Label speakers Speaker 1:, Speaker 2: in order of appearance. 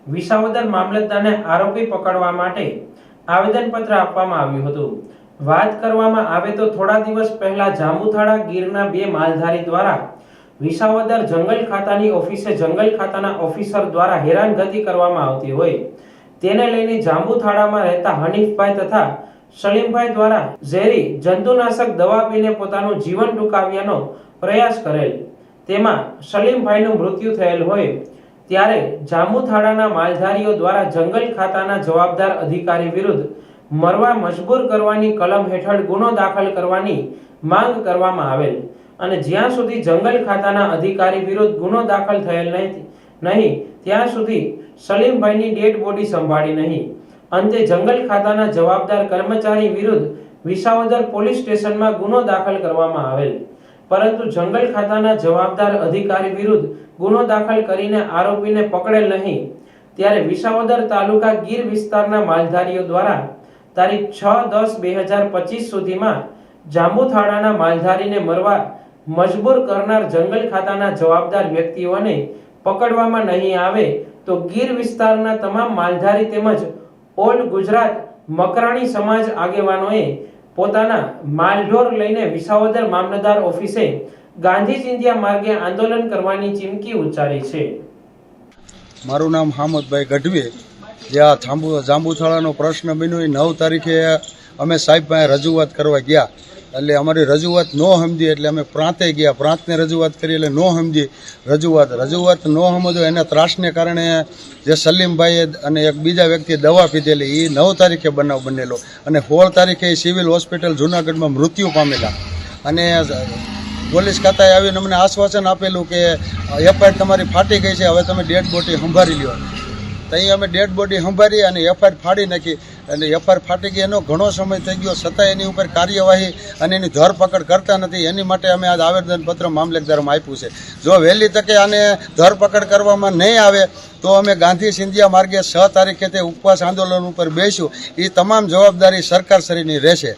Speaker 1: વિસાવદર મામલતદારને આરોપી પકડવા માટે આવેદનપત્ર આપવામાં આવ્યું હતું। વાત કરવામાં આવે તો થોડા દિવસ પહેલા જાંબુથાળા ગીરના બે માલધારી દ્વારા વિસાવદર જંગલ ખાતાની ઓફિસે જંગલ ખાતાના ઓફિસર દ્વારા હેરાનગતિ કરવામાં આવતી હોય તેને લઈને જાંબુથાળામાં રહેતા હનીફભાઈ તથા સલીમભાઈ દ્વારા ઝેરી જંતુનાશક દવા પીને પોતાનું જીવન ટૂંકાવ્યાનો પ્રયાસ કરેલ, તેમાં સલીમભાઈનું મૃત્યુ થયેલ હોય ત્યારે જાંબુથાળાના માલધારીઓ દ્વારા જંગલ ખાતાના જવાબદાર અધિકારી વિરુદ્ધ મરવા મજબૂર કરવાની કલમ હેઠળ ગુનો દાખલ કરવાની માંગ કરવામાં આવેલ અને જ્યાં સુધી જંગલ ખાતાના અધિકારી વિરુદ્ધ ગુનો દાખલ થયેલ નહીં ત્યાં સુધી સલીમભાઈની ડેડ બોડી સંભાળી નહીં। અંતે જંગલ ખાતાના જવાબદાર કર્મચારી વિરુદ્ધ વિસાવદર પોલીસ સ્ટેશનમાં ગુનો દાખલ કરવામાં આવેલ, પરંતુ જંગલ ખાતાના જવાબદાર અધિકારી વિરુદ્ધ ગુનો દાખલ કરીને આરોપીને પકડેલ નહીં। ત્યારે વિસાવદર તાલુકા ગીર વિસ્તારના માલધારીઓ દ્વારા તારીખ 6/10/2025 સુધીમાં જાંબુથાળાના માલધારીને મરવા મજબૂર કરનાર જંગલ ખાતાના જવાબદાર વ્યક્તિઓને પકડવામાં નહીં આવે તો ગીર વિસ્તારના તમામ માલધારી તેમજ ઓલ ગુજરાત મકરાણી સમાજ આગેવાનોએ પોતાના માલઢોર લઈને વિસાવદર મામલતદાર ઓફિસે ગાંધી ચિંધ્યા માર્ગે આંદોલન કરવાની ચીમકી ઉચ્ચારી છે।
Speaker 2: મારું નામ હામદભાઈ ગઢવી। જ્યાં જાંબુથાળાનો પ્રશ્ન બન્યો એ 9 તારીખે અમે સાહેબ પાસે રજૂઆત કરવા ગયા, એટલે અમારી રજૂઆત ન સમજી એટલે અમે પ્રાંતે ગયા, પ્રાંતને રજૂઆત કરી એટલે ન સમજી રજૂઆત ન સમજો એના ત્રાસને કારણે જે સલીમભાઈએ અને એક બીજા વ્યક્તિએ દવા પીધેલી એ 9 તારીખે બનાવ બનેલો અને 16 તારીખે સિવિલ હોસ્પિટલ જૂનાગઢમાં મૃત્યુ પામેલા અને પોલીસ ખાતાએ આવીને અમને આશ્વાસન આપેલું કે એફઆઈઆર તમારી ફાટી ગઈ છે, હવે તમે ડેડ બોડી સંભાળી લ્યો। ત્યાં અમે ડેડ બોડી સંભાળી અને એફઆઈઆર ફાડી નાખી અને એફઆઈઆર ફાટી ગઈ એનો ઘણો સમય થઈ ગયો, છતાં એની ઉપર કાર્યવાહી અને એની ધરપકડ કરતા નથી। એની માટે અમે આજ આવેદનપત્ર મામલતદારમાં આપ્યું છે। જો વહેલી તકે આને ધરપકડ કરવામાં નહીં આવે તો અમે ગાંધી ચિંધ્યા માર્ગે 6 તારીખે તે ઉપવાસ આંદોલન ઉપર બેસીશું। એ તમામ જવાબદારી સરકારશ્રીની રહેશે।